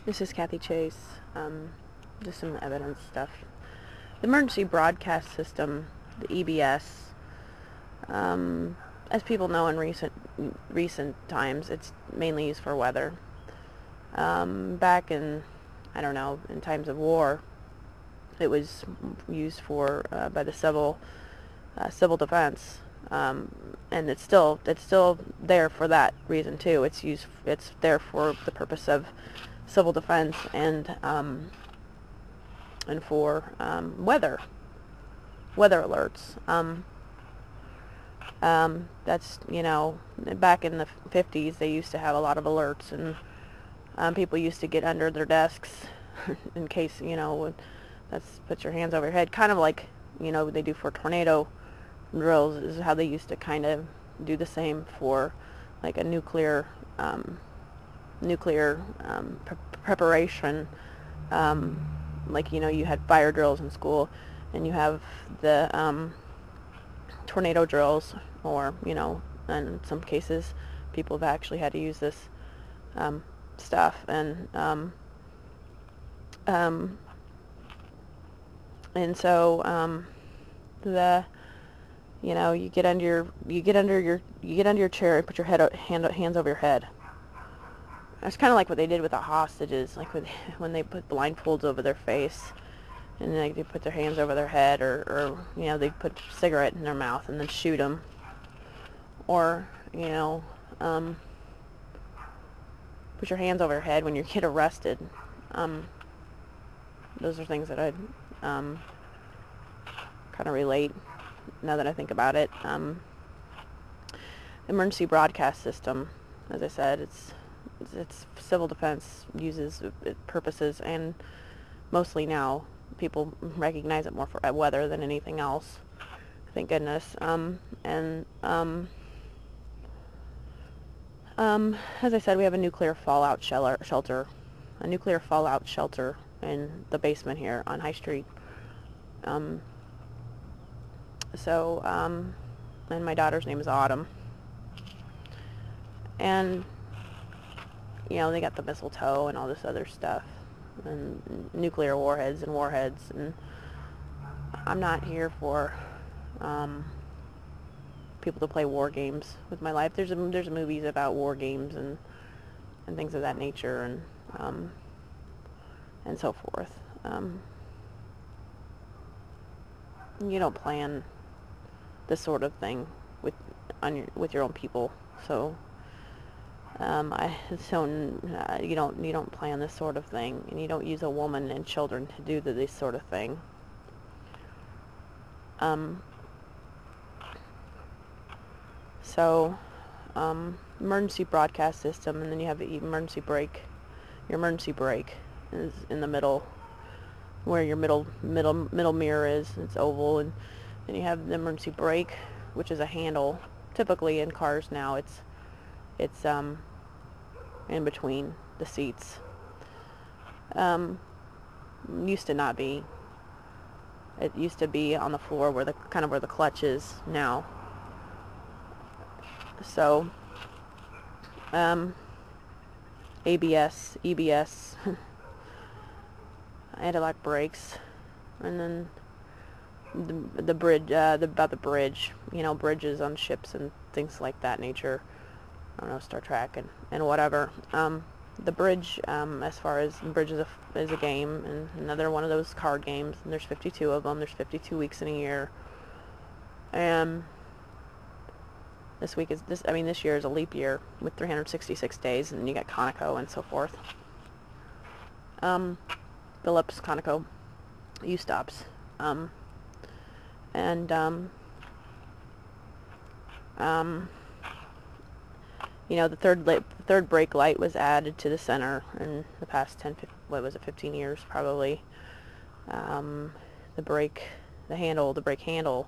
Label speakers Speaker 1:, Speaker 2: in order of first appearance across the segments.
Speaker 1: This is Kathy Chase. Just some evidence stuff. The emergency broadcast system, the EBS, as people know in recent times, it's mainly used for weather. Back in, I don't know, in times of war, it was used for by the civil defense, and it's still there for that reason too. It's there for the purpose of civil defense and for weather alerts. That's, back in the 50s they used to have a lot of alerts, and people used to get under their desks in case, that's put your hands over your head, kind of like, they do for tornado drills, is how they used to kind of do the same for like a nuclear preparation. Like, you had fire drills in school, and you have the tornado drills, or, in some cases people have actually had to use this stuff, and so the you get under your chair and put your hands over your head. That's kind of like what they did with the hostages, like when they put blindfolds over their face, and they put their hands over their head, or they put a cigarette in their mouth and then shoot them, or put your hands over your head when you get arrested. Those are things that I'd kind of relate now that I think about it. Emergency broadcast system, as I said, it's civil defense uses purposes, and mostly now people recognize it more for weather than anything else. Thank goodness. As I said, we have a nuclear fallout shelter in the basement here on High Street. And my daughter's name is Autumn. And, they got the mistletoe and all this other stuff, and nuclear warheads, and I'm not here for people to play war games with my life. There's movies about war games and things of that nature, and so forth. You don't plan this sort of thing with your own people, so you don't plan this sort of thing, and you don't use a woman and children to do this sort of thing. Emergency broadcast system, and then you have the emergency brake. Your emergency brake is in the middle, where your middle mirror is. It's oval, and then you have the emergency brake, which is a handle. Typically in cars now, it's in between the seats. Used to not be. It used to be on the floor where the clutch is now. So, ABS, EBS, anti-lock brakes, and then the bridge, about the bridge, bridges on ships and things like that nature. I don't know, Star Trek and whatever. The bridge, as far as bridge is a game, and another one of those card games, and there's 52 of them. There's 52 weeks in a year, and this year is a leap year with 366 days, and you got Conoco and so forth. Phillips, Conoco, U-stops, the third brake light was added to the center in the past 15 years probably. The brake handle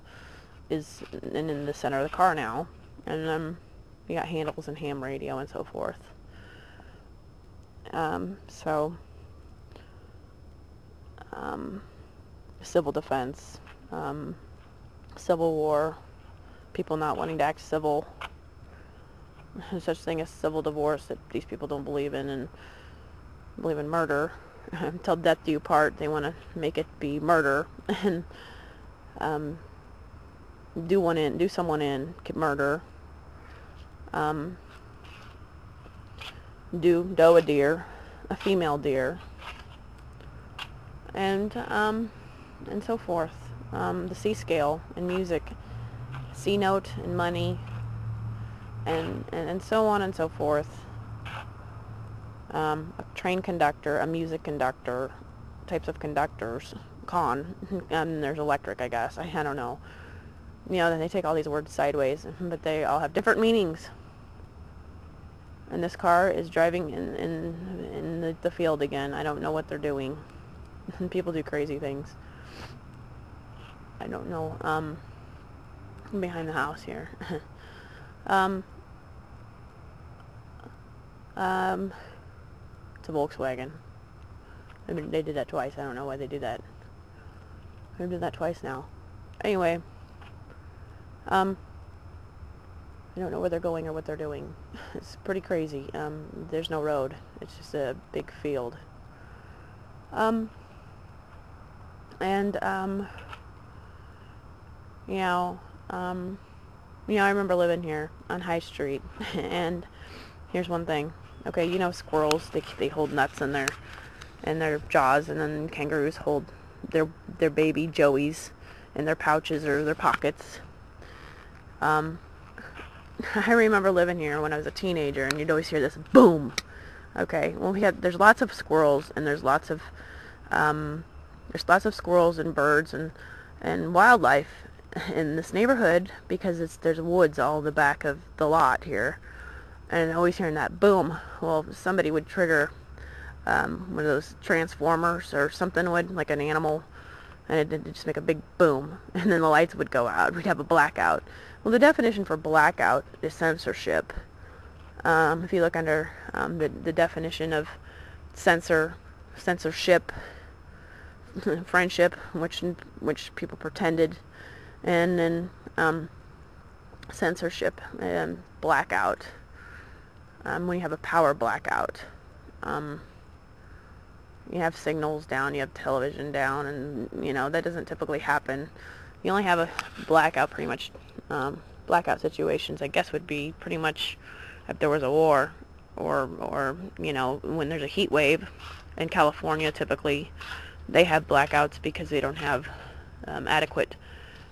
Speaker 1: is in the center of the car now, and you got handles and ham radio and so forth. Civil defense, Civil War, people not wanting to act civil. There's such thing as civil divorce that these people don't believe in, and believe in murder. Until death do you part, they want to make it be murder, and do someone in murder. Doe a deer, a female deer, and so forth. The C scale in music, C note in money, and so on and so forth. A train conductor, a music conductor, types of conductors, and there's electric, I guess. I don't know. You know, then they take all these words sideways, but they all have different meanings. And this car is driving in the field again. I don't know what they're doing. People do crazy things. I don't know. I'm behind the house here. It's a Volkswagen. I mean, they did that twice. I don't know why they did that. They did that twice now. Anyway, I don't know where they're going or what they're doing. It's pretty crazy. There's no road. It's just a big field. I remember living here on High Street, and here's one thing. Okay, you know squirrels, they hold nuts in their jaws, and then kangaroos hold their baby joeys in their pouches or their pockets. I remember living here when I was a teenager, and you'd always hear this boom. Okay, well there's lots of squirrels, and there's lots of squirrels and birds and wildlife in this neighborhood, because there's woods all in the back of the lot here, and always hearing that boom. Well, somebody would trigger one of those transformers or something, like an animal, and it'd just make a big boom, and then the lights would go out. We'd have a blackout. Well, the definition for blackout is censorship. If you look under the definition of censorship, friendship, which people pretended, and then censorship and blackout. When you have a power blackout, you have signals down, you have television down, and that doesn't typically happen. You only have a blackout pretty much. Blackout situations, I guess, would be pretty much if there was a war, or when there's a heat wave. In California, typically they have blackouts because they don't have adequate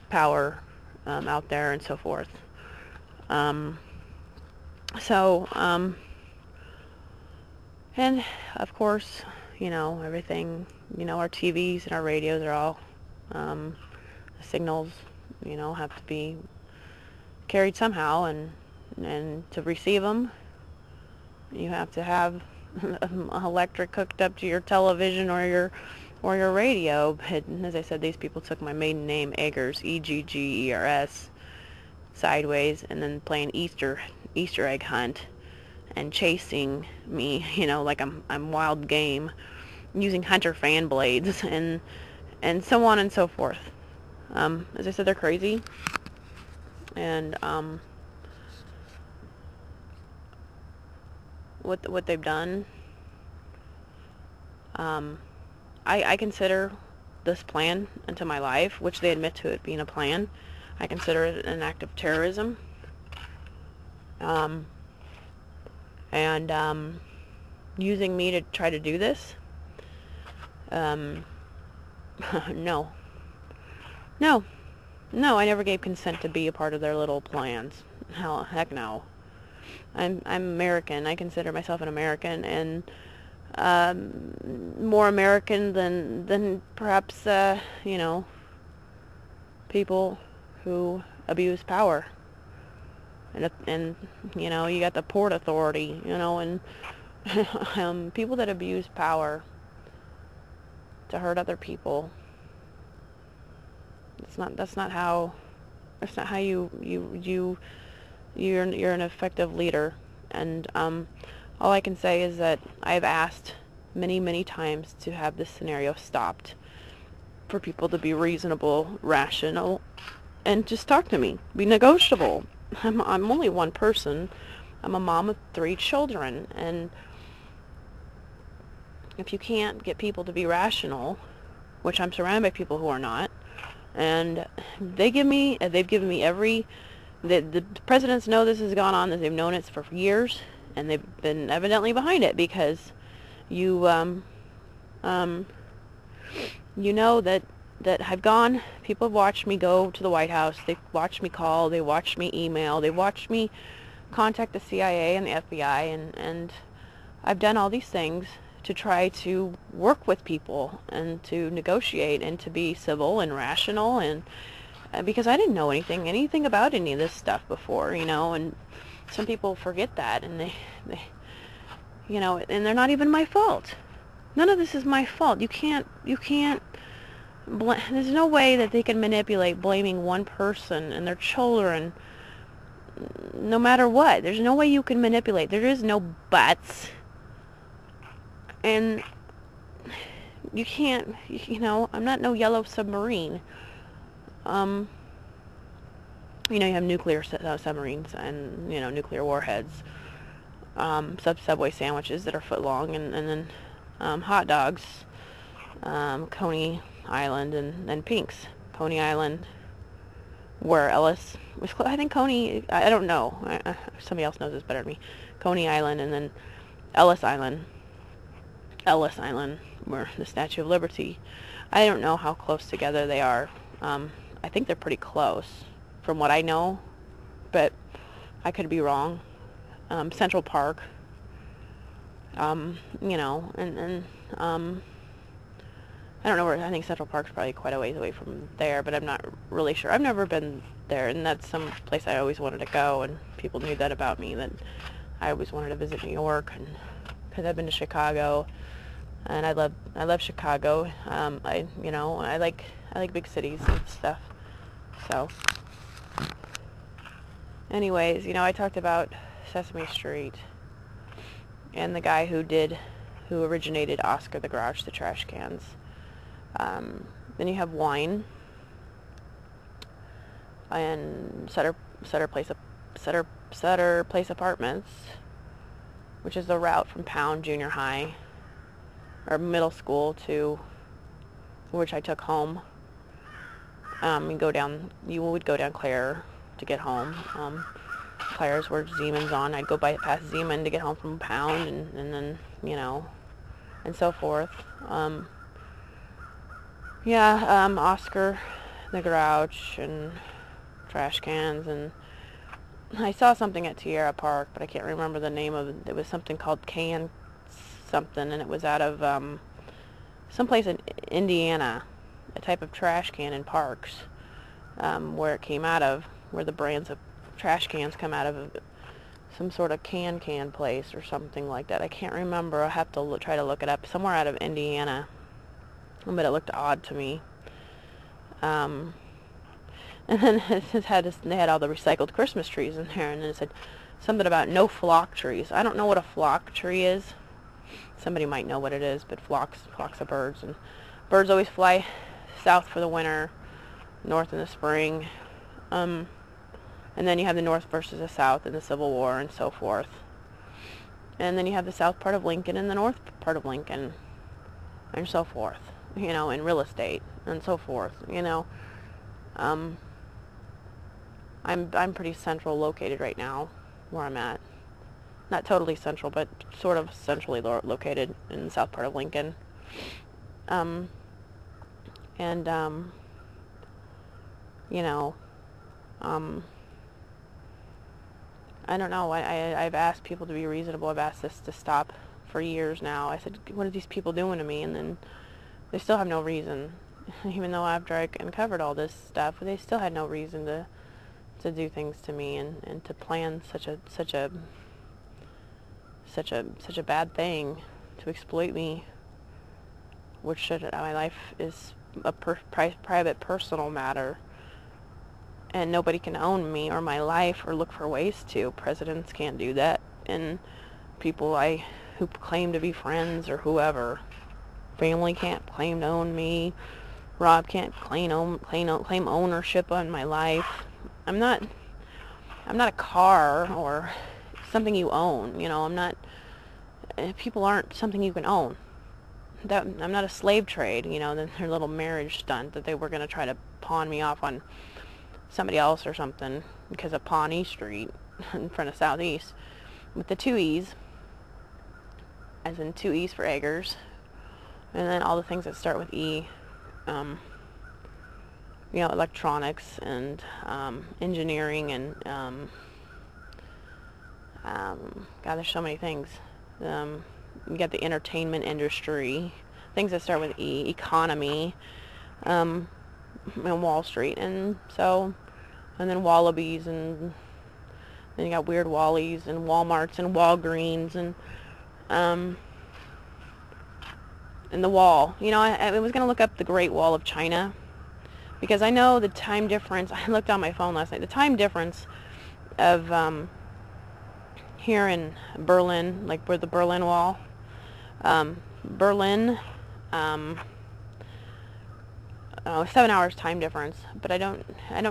Speaker 1: power out there, and so forth. And of course, everything, our TVs and our radios are all, the signals, have to be carried somehow, and to receive them, you have to have electric hooked up to your television or your radio. But as I said, these people took my maiden name, Eggers, Eggers, sideways, and then playing Easter egg hunt and chasing me, like I'm wild game, using hunter fan blades, and so on and so forth. As I said, they're crazy, and what they've done, I consider this plan into my life, which they admit to it being a plan. I consider it an act of terrorism. And using me to try to do this, no, I never gave consent to be a part of their little plans. Heck no. I'm American. I consider myself an American, and more American than perhaps people who abuse power. And you got the Port Authority, and people that abuse power to hurt other people. That's not how you're an effective leader. And all I can say is that I've asked many times to have this scenario stopped, for people to be reasonable, rational, and just talk to me, be negotiable. I'm only one person. I'm a mom of 3 children, and if you can't get people to be rational, which I'm surrounded by people who are not, and they've given me the presidents know this has gone on, that they've known it for years, and they've been evidently behind it, because you you know that I've gone, people have watched me go to the White House, they've watched me call, they watched me email, they watched me contact the CIA and the FBI, and I've done all these things to try to work with people and to negotiate and to be civil and rational, and because I didn't know anything about any of this stuff before, and some people forget that, and they and they're not even my fault. None of this is my fault. You can't there's no way that they can manipulate blaming one person and their children, no matter what. There's no way you can manipulate. There is no buts. And you can't, I'm not no yellow submarine. You have nuclear submarines and, nuclear warheads, Subway sandwiches that are foot long, and then hot dogs, Coney Island and Pink's. Coney Island, where Ellis was, I think Coney, I don't know, somebody else knows this better than me. Coney Island, and then Ellis Island, where the Statue of Liberty. I don't know how close together they are. I think they're pretty close, from what I know, but I could be wrong. Central Park, and I don't know where. I think Central Park's probably quite a ways away from there, but I'm not really sure. I've never been there, and that's some place I always wanted to go, and people knew that about me, that I always wanted to visit New York, and because I've been to Chicago, and I love Chicago. I like big cities and stuff. So, anyways, I talked about Sesame Street and the guy who originated Oscar the Grouch, the trash cans. Then you have wine and Sutter Place Apartments, which is the route from Pound Junior High or middle school to which I took home. You would go down Clare to get home. Clare's where Zeeman's on. I'd go past Zeeman to get home from Pound, and then and so forth. Oscar the Grouch and trash cans, and I saw something at Tierra Park, but I can't remember the name of it. It was something called Can something, and it was out of someplace in Indiana, a type of trash can in parks, where it came out of, where the brands of trash cans come out of, some sort of can place or something like that. I can't remember. I'll have to try to look it up. Somewhere out of Indiana. But it looked odd to me. And then they had all the recycled Christmas trees in there, and then it said something about no flock trees. I don't know what a flock tree is. Somebody might know what it is, but flocks of birds, and birds always fly south for the winter, north in the spring. And then you have the north versus the south in the Civil War and so forth. And then you have the south part of Lincoln and the north part of Lincoln and so forth, in real estate and so forth, I'm pretty central located right now where I'm at. Not totally central, but sort of centrally located in the south part of Lincoln. I don't know. I've asked people to be reasonable. I've asked this to stop for years now. I said, what are these people doing to me? And then they still have no reason. Even though after I uncovered all this stuff, they still had no reason to do things to me and to plan such a bad thing, to exploit me, which my life is a private, personal matter. And nobody can own me or my life or look for ways to. Presidents can't do that. And people who claim to be friends or whoever. Family can't claim to own me. Rob can't claim ownership on my life. I'm not a car or something you own. I'm not. People aren't something you can own. I'm not a slave trade, you know, their little marriage stunt that they were going to try to pawn me off on somebody else or something because of Pawnee Street in front of Southeast with the 2 E's, as in 2 E's for Eggers, and then all the things that start with E, you know, electronics and engineering and God, there's so many things. You got the entertainment industry, things that start with E, economy, and Wall Street, and then Wallabies, and then you got Weird Wallies and Walmarts and Walgreens and the Wall. You know, I was going to look up the Great Wall of China because I know the time difference. I looked on my phone last night. The time difference of here in Berlin, like where the Berlin Wall, Berlin, 7 hours time difference, but I don't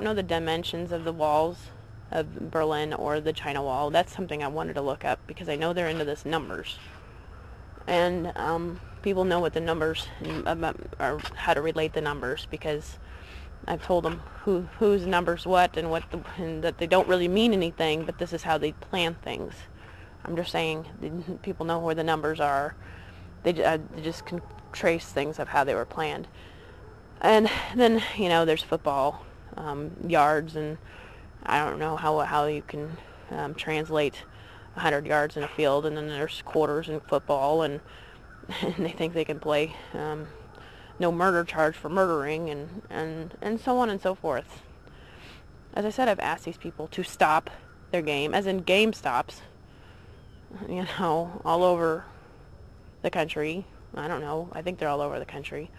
Speaker 1: know the dimensions of the walls of Berlin or the China Wall. That's something I wanted to look up because I know they're into this numbers, and people know what the numbers or how to relate the numbers, because I've told them whose numbers what and that they don't really mean anything, but this is how they plan things. I'm just saying people know where the numbers are. They just can trace things of how they were planned. And then, you know, there's football, yards, and I don't know how you can translate 100 yards in a field, and then there's quarters in football, and they think they can play no murder charge for murdering, and so on and so forth. As I said, I've asked these people to stop their game, as in game stops, you know, all over the country. I don't know. I think they're all over the country.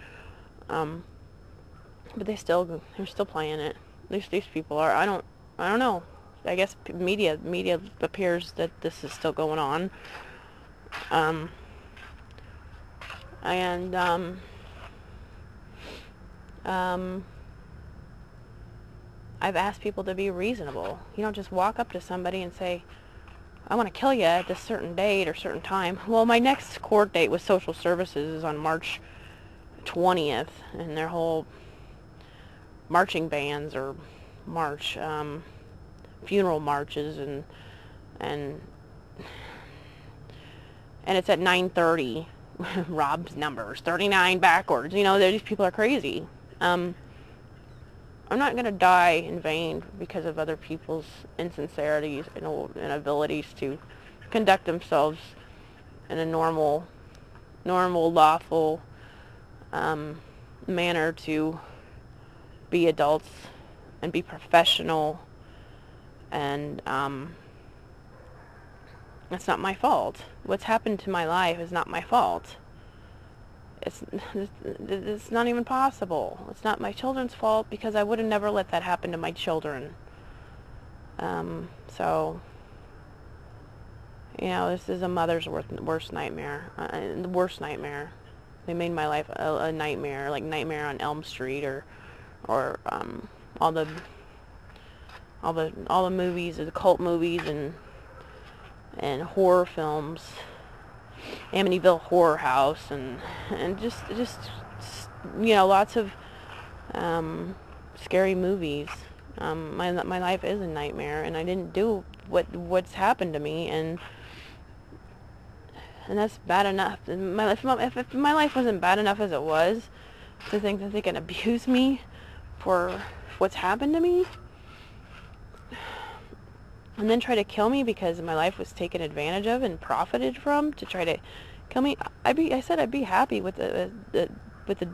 Speaker 1: But they're still playing it. At least these people are. I don't know. I guess media appears that this is still going on. I've asked people to be reasonable. You don't just walk up to somebody and say, I want to kill you at this certain date or certain time. Well, my next court date with social services is on March 20th, and their whole marching bands or march, funeral marches, and it's at 9:30. Rob's numbers, 39 backwards. You know, these people are crazy. I'm not going to die in vain because of other people's insincerities and abilities to conduct themselves in a normal, lawful manner, to be adults and be professional, and it's not my fault. What's happened to my life is not my fault. It's not even possible. It's not my children's fault, because I would have never let that happen to my children. So, you know, this is a mother's worst nightmare. The worst nightmare. They made my life a nightmare, like Nightmare on Elm Street, or all the movies, the cult movies, and horror films, Amityville Horror House, and just you know, lots of scary movies. My life is a nightmare, and I didn't do what's happened to me, and that's bad enough. If my life wasn't bad enough as it was, to think that they can abuse me for what's happened to me, and then try to kill me because my life was taken advantage of and profited from to try to kill me, I said I'd be happy with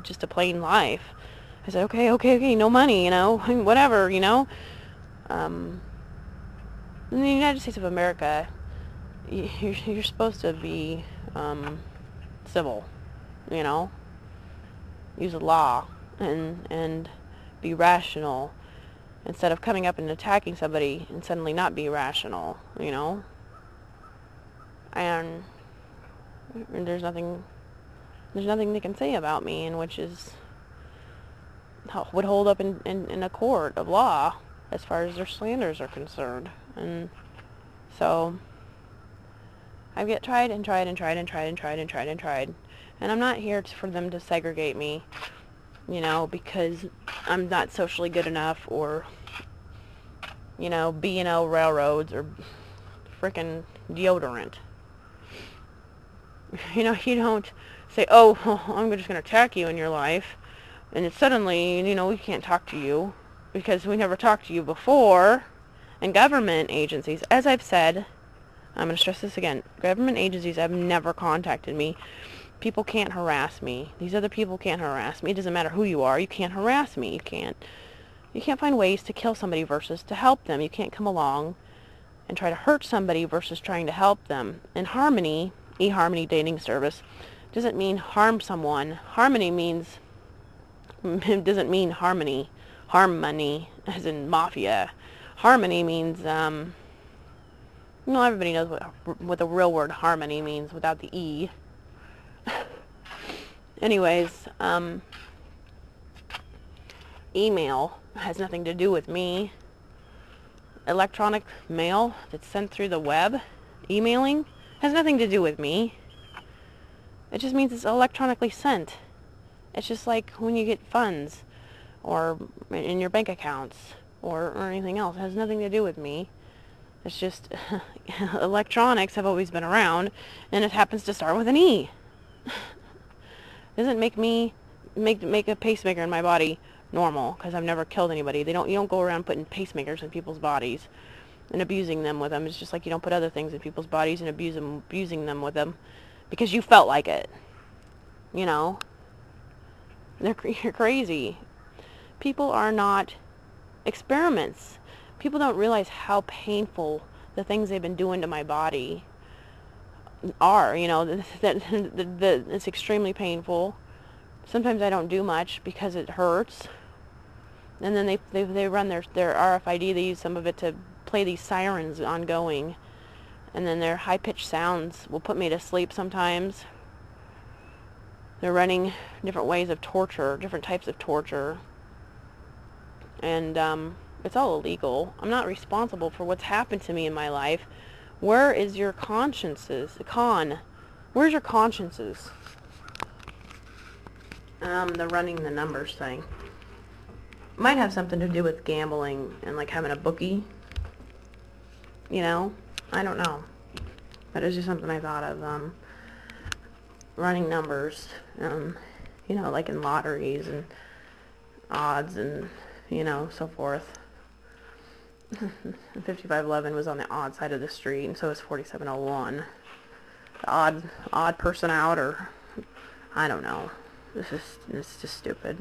Speaker 1: just a plain life. I said, okay, no money, you know, whatever, you know. In the United States of America, you're supposed to be civil, you know, use the law and be rational, instead of coming up and attacking somebody and suddenly not be rational, you know. And there's nothing they can say about me, and which is would hold up in a court of law as far as their slanders are concerned. And so I've tried and tried and tried and tried and tried and tried and tried. And I'm not here for them to segregate me, you know, because I'm not socially good enough, or, you know, B&O railroads, or frickin' deodorant. You know, you don't say, oh, I'm just going to attack you in your life, and it's suddenly, you know, we can't talk to you because we never talked to you before. And government agencies, as I've said, I'm going to stress this again, government agencies have never contacted me. People can't harass me. These other people can't harass me. It doesn't matter who you are. You can't harass me. You can't find ways to kill somebody versus to help them. You can't come along and try to hurt somebody versus trying to help them. And Harmony, eHarmony dating service, doesn't mean harm someone. Harmony means, it doesn't mean harmony. Harmony, as in mafia. Harmony means, well, everybody knows what the real word harmony means without the E. Anyways, email has nothing to do with me. Electronic mail that's sent through the web, emailing, has nothing to do with me. It just means it's electronically sent. It's just like when you get funds, or in your bank accounts, or anything else. It has nothing to do with me. It's just, electronics have always been around, and it happens to start with an E. Doesn't make me, make a pacemaker in my body normal, because I've never killed anybody. You don't go around putting pacemakers in people's bodies and abusing them with them. It's just like you don't put other things in people's bodies and abusing them with them because you felt like it. You know? You're crazy. People are not experiments. People don't realize how painful the things they've been doing to my body are. You know, it's extremely painful. Sometimes I don't do much because it hurts. And then they run their RFID. They use some of it to play these sirens ongoing. And then their high-pitched sounds will put me to sleep sometimes. They're running different ways of torture, different types of torture. And it's all illegal. I'm not responsible for what's happened to me in my life. Where is your consciences? Where's your consciences? The running the numbers thing. Might have something to do with gambling and like having a bookie. You know? I don't know. But it's just something I thought of. Running numbers. You know, like in lotteries and odds and, you know, so forth. 5511 was on the odd side of the street, and so is 4701. The odd person out, or I don't know. It's just stupid.